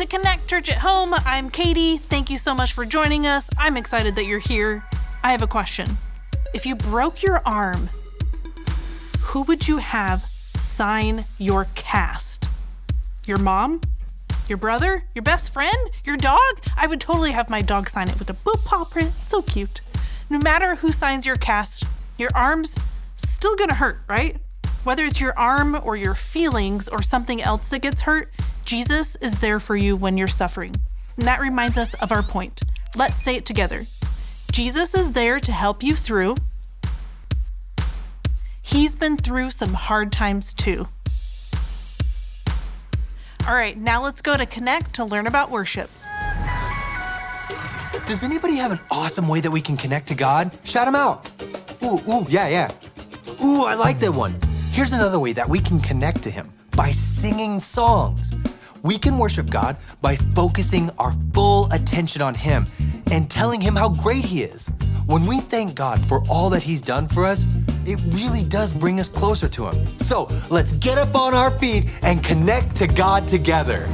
to Connect Church at Home. I'm Katie. Thank you so much for joining us. I'm excited that you're here. I have a question. If you broke your arm, who would you have sign your cast? Your mom? Your brother? Your best friend? Your dog? I would totally have my dog sign it with a boot paw print. So cute. No matter who signs your cast, your arm's still gonna hurt, right? Whether it's your arm or your feelings or something else that gets hurt, Jesus is there for you when you're suffering. And that reminds us of our point. Let's say it together. Jesus is there to help you through. He's been through some hard times too. All right, now let's go to Connect to learn about worship. Does anybody have an awesome way that we can connect to God? Shout them out. Ooh, yeah. Ooh, I like that one. Here's another way that we can connect to Him, by singing songs. We can worship God by focusing our full attention on Him and telling Him how great He is. When we thank God for all that He's done for us, it really does bring us closer to Him. So let's get up on our feet and connect to God together.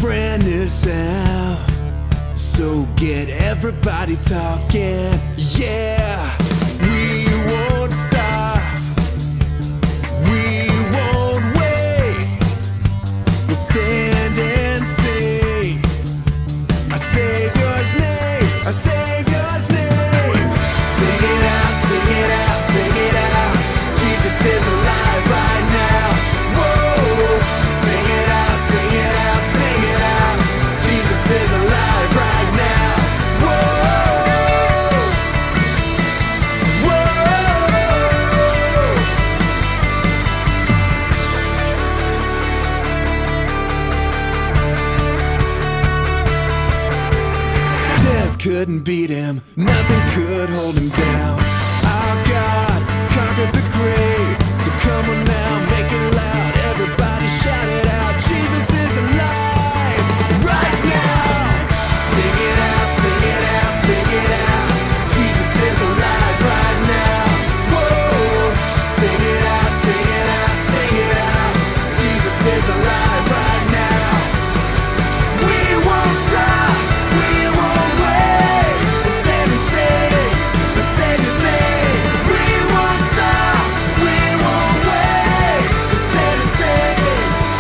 brand new sound. So get everybody talking, yeah. We won't stop, we won't wait. We'll stand and sing our Savior's name, our Savior's name. Sing it out, sing it out, sing it out. Jesus is alive right now. Whoa, sing it out, sing it out, sing it out. Jesus is alive right now. Whoa, whoa. Death couldn't beat him, nothing could hold him down. Our God conquered the grave, so come on now, make it loud. Everybody shout it out, Jesus is alive right now. Sing it out, sing it out, sing it out. Jesus is alive right now. Whoa, sing it out, sing it out, sing it out. Jesus is alive right now. We won't stop, we won't wait. We'll stand and sing the Savior's name. We won't stop, we won't wait. We'll stand and sing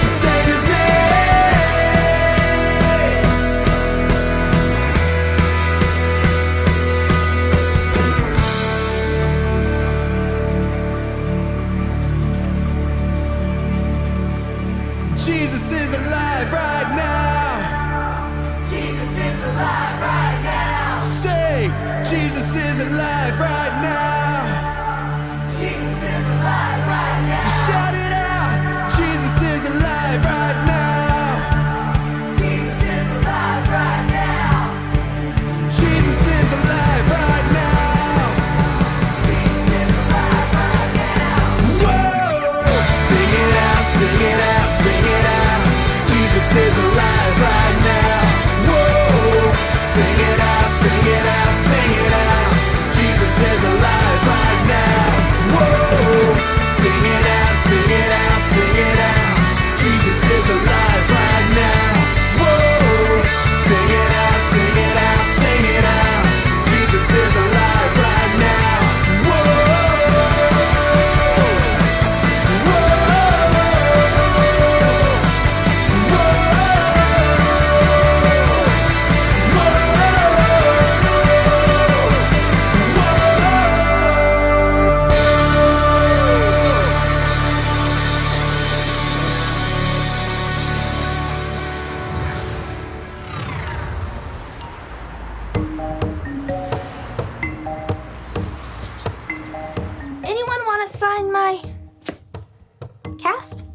the Savior's name. Jesus is alive right now. Jesus is alive right now. Say, Jesus is alive right now. Jesus is alive right now. Shout it out. Jesus is alive right now. Jesus is alive right now. Jesus is alive right now. Jesus is alive right now. Whoa! Sing it out, sing it out, sing it out. Jesus is alive right now. Whoa! Sing it out, sing it out, sing it out. Jesus is alive right now. Whoa! Sing it out, sing it out, sing it out. Jesus is alive right now. Whoa! Sing it out, sing it out, sing it out. Jesus is alive right now. Whoa! Anyone want to sign my cast?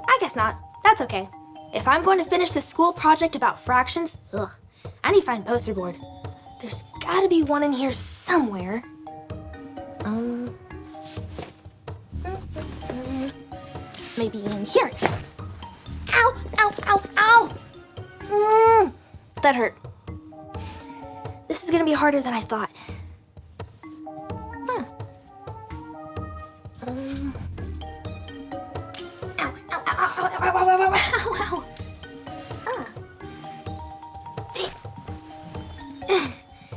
I guess not. That's okay. If I'm going to finish this school project about fractions, I need to find a poster board. There's gotta be one in here somewhere. Maybe in here. Ow, ow, ow, ow! That hurt. This is gonna be harder than I thought. Ow, ow, ow, ow, ow, ow, ow, ow, ow, ow.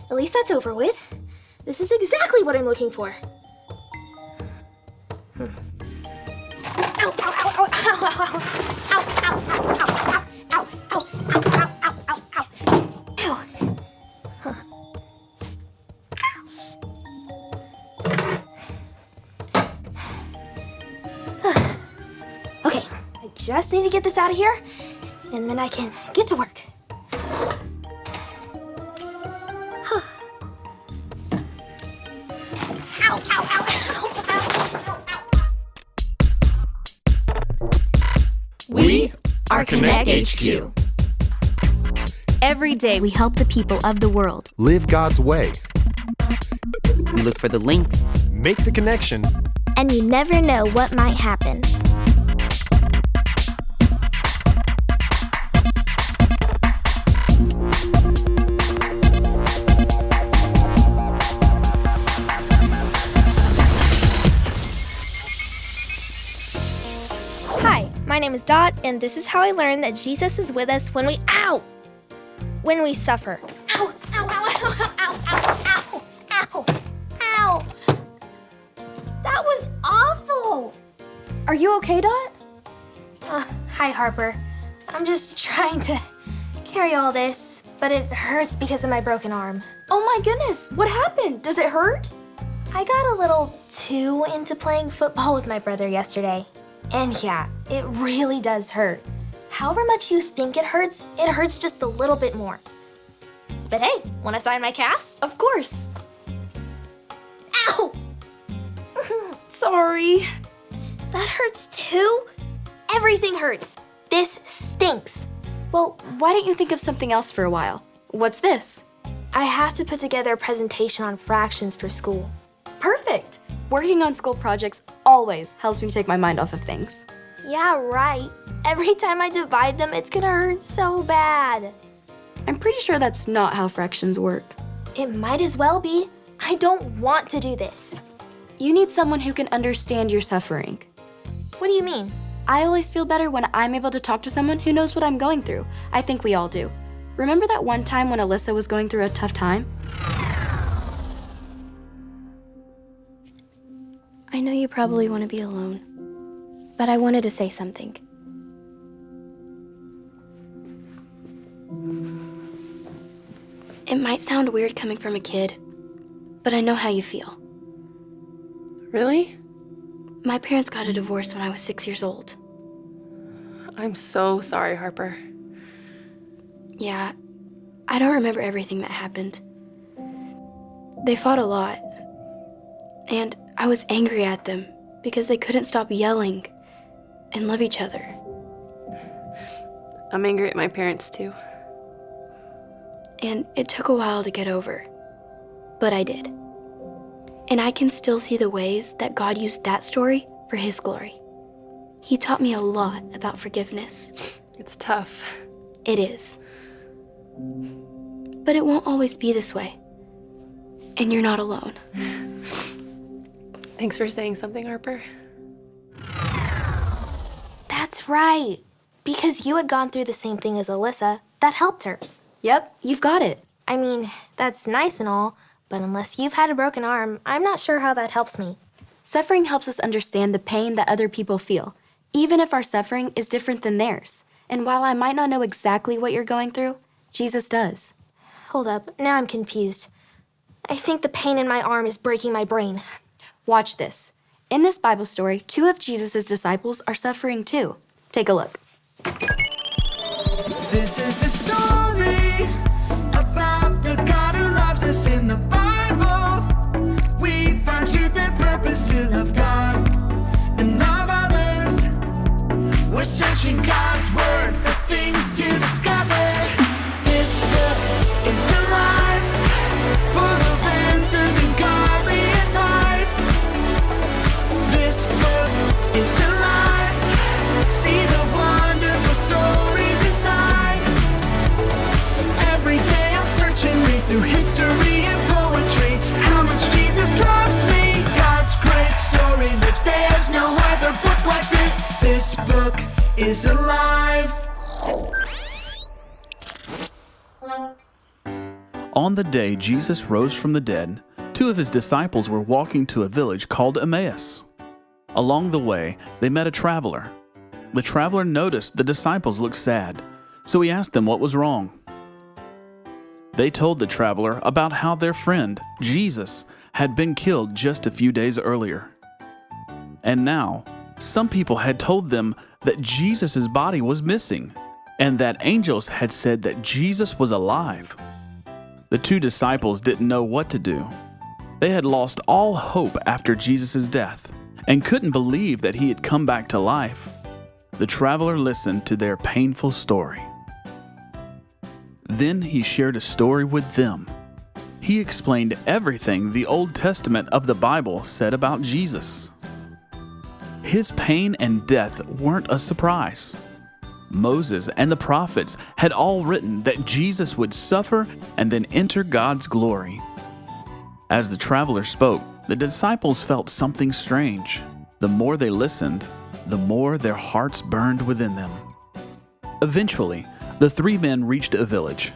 At least that's over with. This is exactly what I'm looking for. Ow, ow, ow, ow, ow, ow, ow, ow, ow, ow, ow, ow, ow, ow, ow, ow, ow, ow. Huh. Okay, I just need to get this out of here, and then I can get to work. Ow, ow, ow, ow, ow, ow, ow. We are Connect HQ. Every day we help the people of the world. Live God's way. We look for the links. Make the connection. And you never know what might happen. My My name is Dot, and this is how I learned that Jesus is with us when we suffer. Ow, ow, ow, ow, ow, ow, ow, ow, ow. That was awful. Are you okay, Dot? Hi, Harper. I'm just trying to carry all this, but it hurts because of my broken arm. Oh my goodness, what happened? Does it hurt? I got a little too into playing football with my brother yesterday. And yeah, it really does hurt. However much you think it hurts just a little bit more. But hey, want to sign my cast? Of course. Ow! Sorry. That hurts too? Everything hurts. This stinks. Well, why don't you think of something else for a while? What's this? I have to put together a presentation on fractions for school. Perfect. Working on school projects always helps me take my mind off of things. Yeah, right. Every time I divide them, it's gonna hurt so bad. I'm pretty sure that's not how fractions work. It might as well be. I don't want to do this. You need someone who can understand your suffering. What do you mean? I always feel better when I'm able to talk to someone who knows what I'm going through. I think we all do. Remember that one time when Alyssa was going through a tough time? I know you probably want to be alone, but I wanted to say something. It might sound weird coming from a kid, but I know how you feel. Really? My parents got a divorce when I was 6 years old. I'm so sorry, Harper. Yeah, I don't remember everything that happened. They fought a lot, and I was angry at them because they couldn't stop yelling and love each other. I'm angry at my parents too. And it took a while to get over, but I did. And I can still see the ways that God used that story for His glory. He taught me a lot about forgiveness. It's tough. It is. But it won't always be this way. And you're not alone. Thanks for saying something, Harper. That's right. Because you had gone through the same thing as Alyssa, that helped her. Yep, you've got it. I mean, that's nice and all, but unless you've had a broken arm, I'm not sure how that helps me. Suffering helps us understand the pain that other people feel, even if our suffering is different than theirs. And while I might not know exactly what you're going through, Jesus does. Hold up, now I'm confused. I think the pain in my arm is breaking my brain. Watch this. In this Bible story, 2 of Jesus' disciples are suffering too. Take a look. This is the story about the God who loves us in the Bible. We find truth and purpose to love God and love others. We're searching God's word for things to discover. This book is alive, full of answers and godly advice. This book is alive. See the wonderful stories inside. Every day I'm searching, read through history and poetry. How much Jesus loves me. God's great story lives. There's no other book like this. This book is alive. On the day Jesus rose from the dead, 2 of his disciples were walking to a village called Emmaus. Along the way, they met a traveler. The traveler noticed the disciples looked sad, so he asked them what was wrong. They told the traveler about how their friend, Jesus, had been killed just a few days earlier. And now, some people had told them that Jesus' body was missing, and that angels had said that Jesus was alive. The 2 disciples didn't know what to do. They had lost all hope after Jesus' death, and couldn't believe that he had come back to life. The traveler listened to their painful story. Then he shared a story with them. He explained everything the Old Testament of the Bible said about Jesus. His pain and death weren't a surprise. Moses and the prophets had all written that Jesus would suffer and then enter God's glory. As the traveler spoke, the disciples felt something strange. The more they listened, the more their hearts burned within them. Eventually, the 3 men reached a village.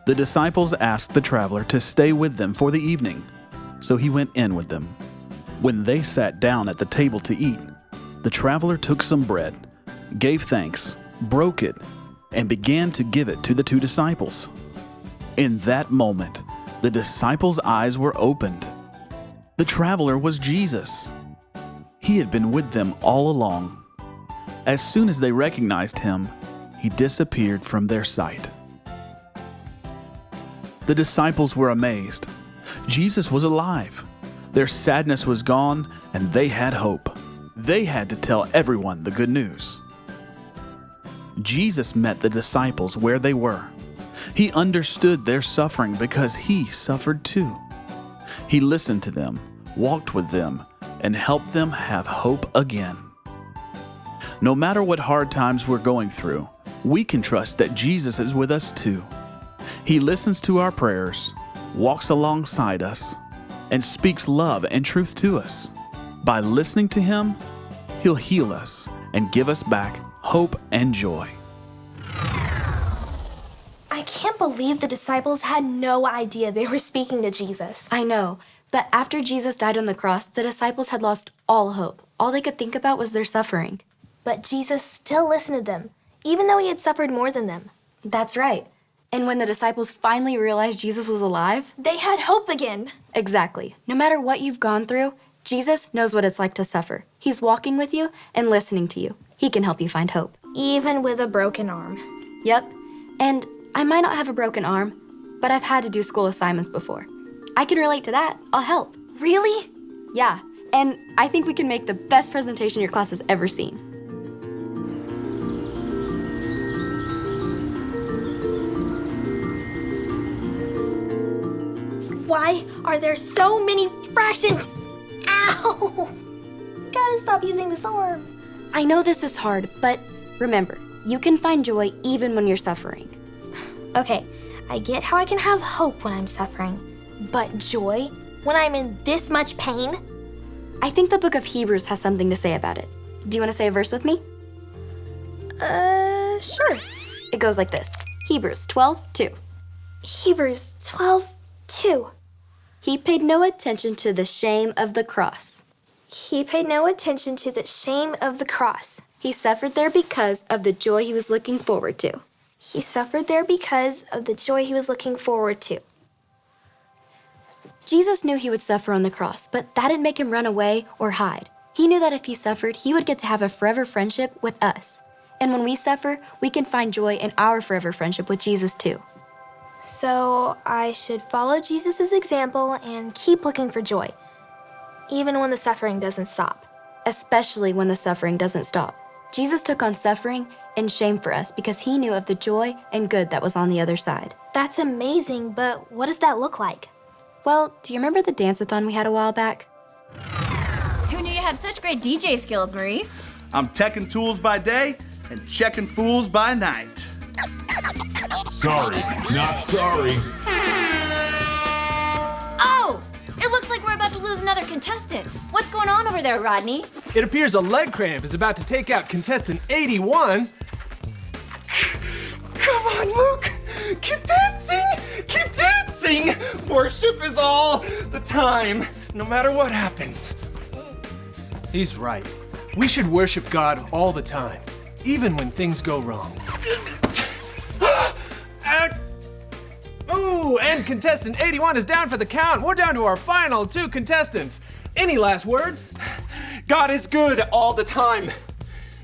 The disciples asked the traveler to stay with them for the evening, so he went in with them. When they sat down at the table to eat, the traveler took some bread, gave thanks, broke it, and began to give it to the 2 disciples. In that moment, the disciples' eyes were opened. The traveler was Jesus. He had been with them all along. As soon as they recognized him, he disappeared from their sight. The disciples were amazed. Jesus was alive. Their sadness was gone, and they had hope. They had to tell everyone the good news. Jesus met the disciples where they were. He understood their suffering because he suffered too. He listened to them, walked with them, and helped them have hope again. No matter what hard times we're going through, we can trust that Jesus is with us too. He listens to our prayers, walks alongside us, and speaks love and truth to us. By listening to him, he'll heal us and give us back hope and joy. I can't believe the disciples had no idea they were speaking to Jesus. I know, but after Jesus died on the cross, the disciples had lost all hope. All they could think about was their suffering. But Jesus still listened to them, even though he had suffered more than them. That's right. And when the disciples finally realized Jesus was alive, They had hope again. exactly. No matter what you've gone through, Jesus knows what it's like to suffer. He's walking with you and listening to you. He can help you find hope. Even with a broken arm. Yep. And I might not have a broken arm, but I've had to do school assignments before. I can relate to that. I'll help. Really? Yeah. And I think we can make the best presentation your class has ever seen. Why are there so many fractions? Ow! Gotta stop using this arm. I know this is hard, but remember, you can find joy even when you're suffering. Okay, I get how I can have hope when I'm suffering, but joy when I'm in this much pain? I think the book of Hebrews has something to say about it. Do you want to say a verse with me? Sure. It goes like this. Hebrews 12:2. Hebrews 12:2. He paid no attention to the shame of the cross. He paid no attention to the shame of the cross. He suffered there because of the joy he was looking forward to. He suffered there because of the joy he was looking forward to. Jesus knew he would suffer on the cross, but that didn't make him run away or hide. He knew that if he suffered, he would get to have a forever friendship with us. And when we suffer, we can find joy in our forever friendship with Jesus too. So I should follow Jesus' example and keep looking for joy, even when the suffering doesn't stop. Especially when the suffering doesn't stop. Jesus took on suffering and shame for us because he knew of the joy and good that was on the other side. That's amazing, but what does that look like? Well, do you remember the dance-a-thon we had a while back? Who knew you had such great DJ skills, Maurice? I'm teching tools by day and checking fools by night. Sorry, not sorry. Oh! It looks like we're about to lose another contestant. What's going on over there, Rodney? It appears a leg cramp is about to take out contestant 81. Come on, Luke! Keep dancing! Keep dancing! Worship is all the time, no matter what happens. He's right. We should worship God all the time, even when things go wrong. Ooh, and contestant 81 is down for the count. We're down to our final 2 contestants. Any last words? God is good all the time,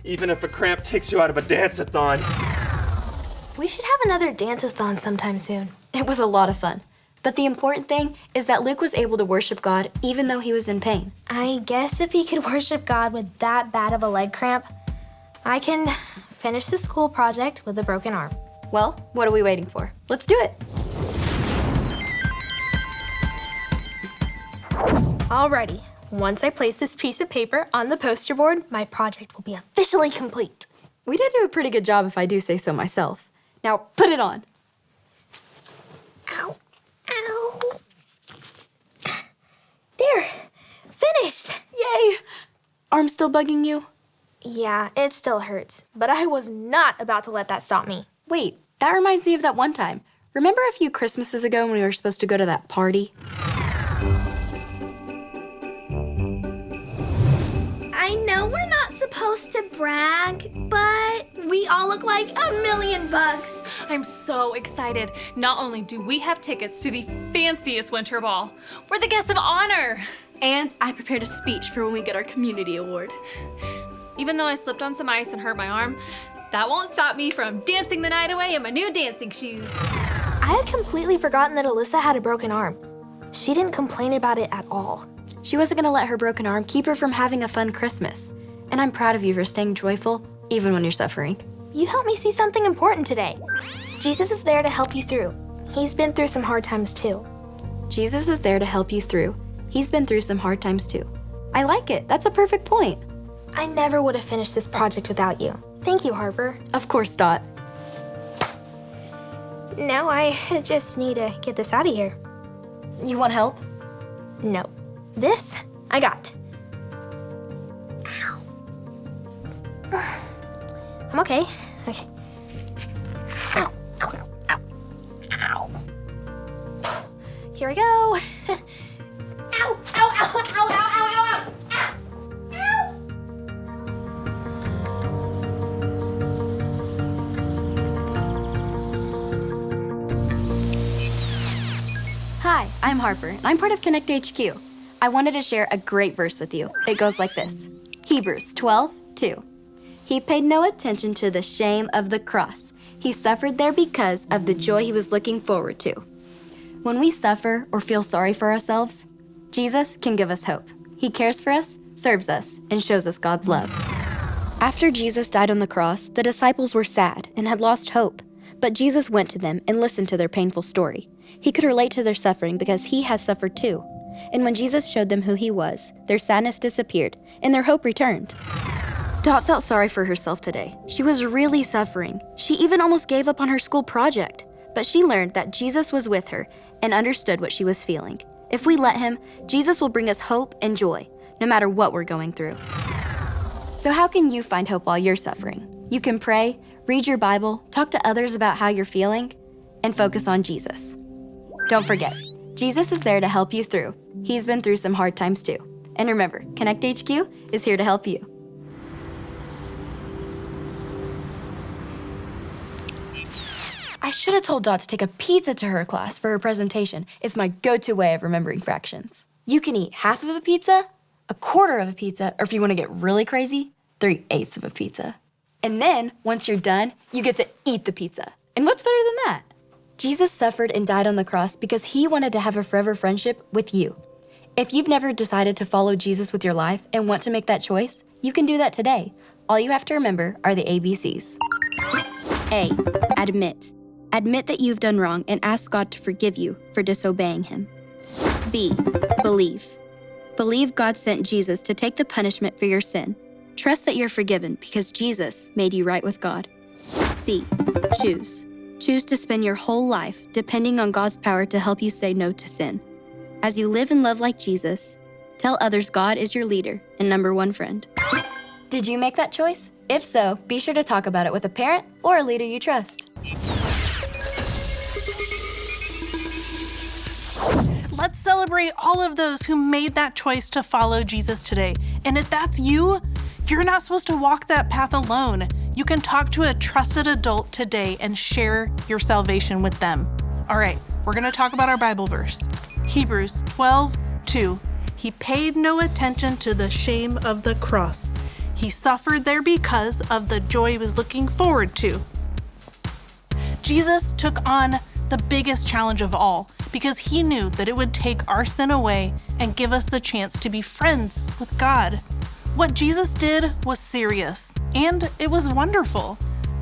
even if a cramp takes you out of a dance-a-thon. We should have another dance-a-thon sometime soon. It was a lot of fun. But the important thing is that Luke was able to worship God even though he was in pain. I guess if he could worship God with that bad of a leg cramp, I can finish the school project with a broken arm. Well, what are we waiting for? Let's do it. Alrighty, once I place this piece of paper on the poster board, my project will be officially complete. We did do a pretty good job if I do say so myself. Now, put it on. Ow, ow. There, finished. Yay! Arm still bugging you? Yeah, it still hurts, but I was not about to let that stop me. Wait, that reminds me of that one time. Remember a few Christmases ago when we were supposed to go to that party? I know we're not supposed to brag, but we all look like $1,000,000. I'm so excited. Not only do we have tickets to the fanciest winter ball, we're the guests of honor. And I prepared a speech for when we get our community award. Even though I slipped on some ice and hurt my arm, that won't stop me from dancing the night away in my new dancing shoes. I had completely forgotten that Alyssa had a broken arm. She didn't complain about it at all. She wasn't gonna let her broken arm keep her from having a fun Christmas. And I'm proud of you for staying joyful, even when you're suffering. You helped me see something important today. Jesus is there to help you through. He's been through some hard times too. Jesus is there to help you through. He's been through some hard times too. I like it. That's a perfect point. I never would have finished this project without you. Thank you, Harper. Of course, Dot. Now I just need to get this out of here. You want help? No. This, I got. Ow. I'm okay. Okay. Ow, ow, ow, ow, ow. Here we go. Ow, ow, ow, ow, ow, ow, ow, ow, ow. Hi, I'm Harper, and I'm part of Connect HQ. I wanted to share a great verse with you. It goes like this. Hebrews 12:2. He paid no attention to the shame of the cross. He suffered there because of the joy he was looking forward to. When we suffer or feel sorry for ourselves, Jesus can give us hope. He cares for us, serves us, and shows us God's love. After Jesus died on the cross, the disciples were sad and had lost hope. But Jesus went to them and listened to their painful story. He could relate to their suffering because he has suffered too. And when Jesus showed them who he was, their sadness disappeared and their hope returned. Dot felt sorry for herself today. She was really suffering. She even almost gave up on her school project. But she learned that Jesus was with her and understood what she was feeling. If we let him, Jesus will bring us hope and joy, no matter what we're going through. So how can you find hope while you're suffering? You can pray, read your Bible, talk to others about how you're feeling, and focus on Jesus. Don't forget, Jesus is there to help you through. He's been through some hard times too. And remember, Connect HQ is here to help you. I should have told Dot to take a pizza to her class for her presentation. It's my go-to way of remembering fractions. You can eat half of a pizza, a quarter of a pizza, or if you want to get really crazy, 3/8 of a pizza. And then, once you're done, you get to eat the pizza. And what's better than that? Jesus suffered and died on the cross because he wanted to have a forever friendship with you. If you've never decided to follow Jesus with your life and want to make that choice, you can do that today. All you have to remember are the ABCs. A, admit. Admit that you've done wrong and ask God to forgive you for disobeying him. B, believe. Believe God sent Jesus to take the punishment for your sin. Trust that you're forgiven because Jesus made you right with God. C, choose. Choose to spend your whole life depending on God's power to help you say no to sin. As you live and love like Jesus, tell others God is your leader and number one friend. Did you make that choice? If so, be sure to talk about it with a parent or a leader you trust. Let's celebrate all of those who made that choice to follow Jesus today. And if that's you, you're not supposed to walk that path alone. You can talk to a trusted adult today and share your salvation with them. All right, we're gonna talk about our Bible verse. Hebrews 12:2. He paid no attention to the shame of the cross. He suffered there because of the joy he was looking forward to. Jesus took on the biggest challenge of all because he knew that it would take our sin away and give us the chance to be friends with God. What Jesus did was serious, and it was wonderful.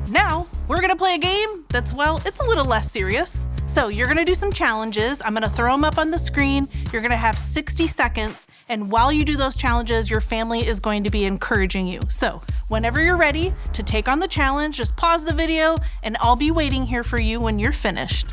Now, we're gonna play a game that's, well, it's a little less serious. So you're gonna do some challenges. I'm gonna throw them up on the screen. You're gonna have 60 seconds, and while you do those challenges, your family is going to be encouraging you. So whenever you're ready to take on the challenge, just pause the video, and I'll be waiting here for you when you're finished.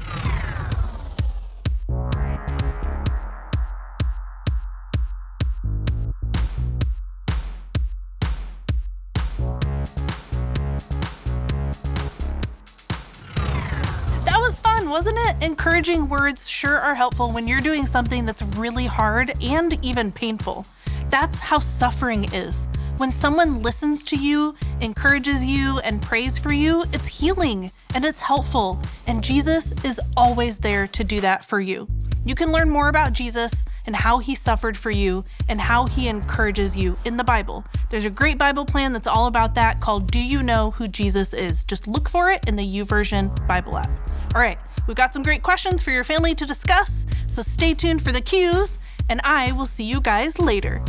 fun, wasn't it? Encouraging words sure are helpful when you're doing something that's really hard and even painful. That's how suffering is. When someone listens to you, encourages you, and prays for you, it's healing and it's helpful. And Jesus is always there to do that for you. You can learn more about Jesus and how he suffered for you and how he encourages you in the Bible. There's a great Bible plan that's all about that called Do You Know Who Jesus Is? Just look for it in the YouVersion Bible app. All right, we've got some great questions for your family to discuss, so stay tuned for the cues, and I will see you guys later.